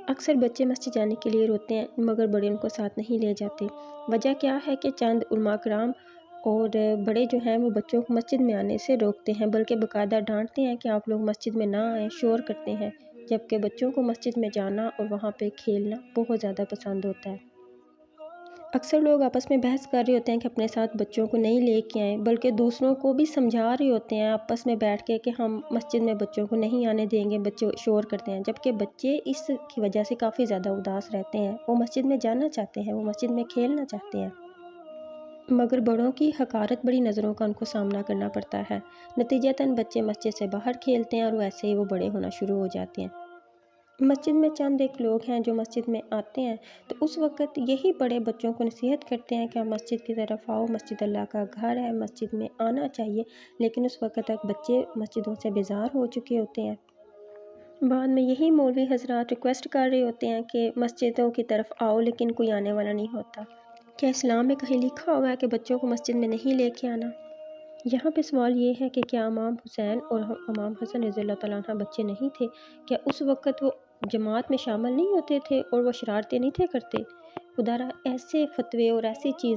اکثر بچے مسجد جانے کے لیے روتے ہیں مگر بڑے ان کو ساتھ نہیں لے جاتے۔ وجہ کیا ہے کہ چند علماء کرام اور بڑے جو ہیں وہ بچوں کو مسجد میں آنے سے روکتے ہیں، بلکہ باقاعدہ ڈانٹتے ہیں کہ آپ لوگ مسجد میں نہ آئیں، شور کرتے ہیں، جبکہ بچوں کو مسجد میں جانا اور وہاں پہ کھیلنا بہت زیادہ پسند ہوتا ہے۔ اکثر لوگ آپس میں بحث کر رہے ہوتے ہیں کہ اپنے ساتھ بچوں کو نہیں لے کے آئیں، بلکہ دوسروں کو بھی سمجھا رہے ہوتے ہیں آپس میں بیٹھ کے کہ ہم مسجد میں بچوں کو نہیں آنے دیں گے، بچے شور کرتے ہیں، جبکہ بچے اس کی وجہ سے کافی زیادہ اداس رہتے ہیں۔ وہ مسجد میں جانا چاہتے ہیں، وہ مسجد میں کھیلنا چاہتے ہیں، مگر بڑوں کی حقارت بڑی نظروں کا ان کو سامنا کرنا پڑتا ہے۔ نتیجتاً بچے مسجد سے باہر کھیلتے ہیں اور ویسے ہی وہ بڑے ہونا شروع ہو جاتے ہیں۔ مسجد میں چند ایک لوگ ہیں جو مسجد میں آتے ہیں تو اس وقت یہی بڑے بچوں کو نصیحت کرتے ہیں کہ مسجد کی طرف آؤ، مسجد اللہ کا گھر ہے، مسجد میں آنا چاہیے، لیکن اس وقت تک بچے مسجدوں سے بیزار ہو چکے ہوتے ہیں۔ بعد میں یہی مولوی حضرات ریکویسٹ کر رہے ہوتے ہیں کہ مسجدوں کی طرف آؤ، لیکن کوئی آنے والا نہیں ہوتا۔ کیا اسلام میں کہیں لکھا ہوا ہے کہ بچوں کو مسجد میں نہیں لے کے آنا؟ یہاں پہ سوال یہ ہے کہ کیا امام حسین اور امام حسن رضی اللہ تعالیٰ عنہ بچے نہیں تھے؟ کیا اس وقت وہ جماعت میں شامل نہیں ہوتے تھے اور وہ شرارتیں نہیں تھے کرتے؟ خدا را ایسے فتوے اور ایسی چیزیں